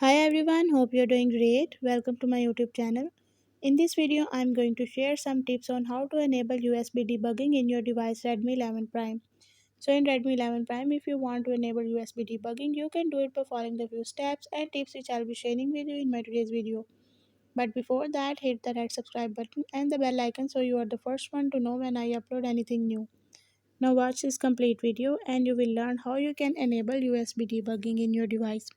Hi everyone, hope you're doing great. Welcome to my YouTube channel. In this video, I'm going to share some tips on how to enable USB debugging in your device Redmi 11 Prime. So in Redmi 11 Prime, if you want to enable USB debugging, you can do it by following the few steps and tips which I'll be sharing with you in my today's video. But before that, hit the red subscribe button and the bell icon so you are the first one to know when I upload anything new. Now watch this complete video and you will learn how you can enable USB debugging in your device.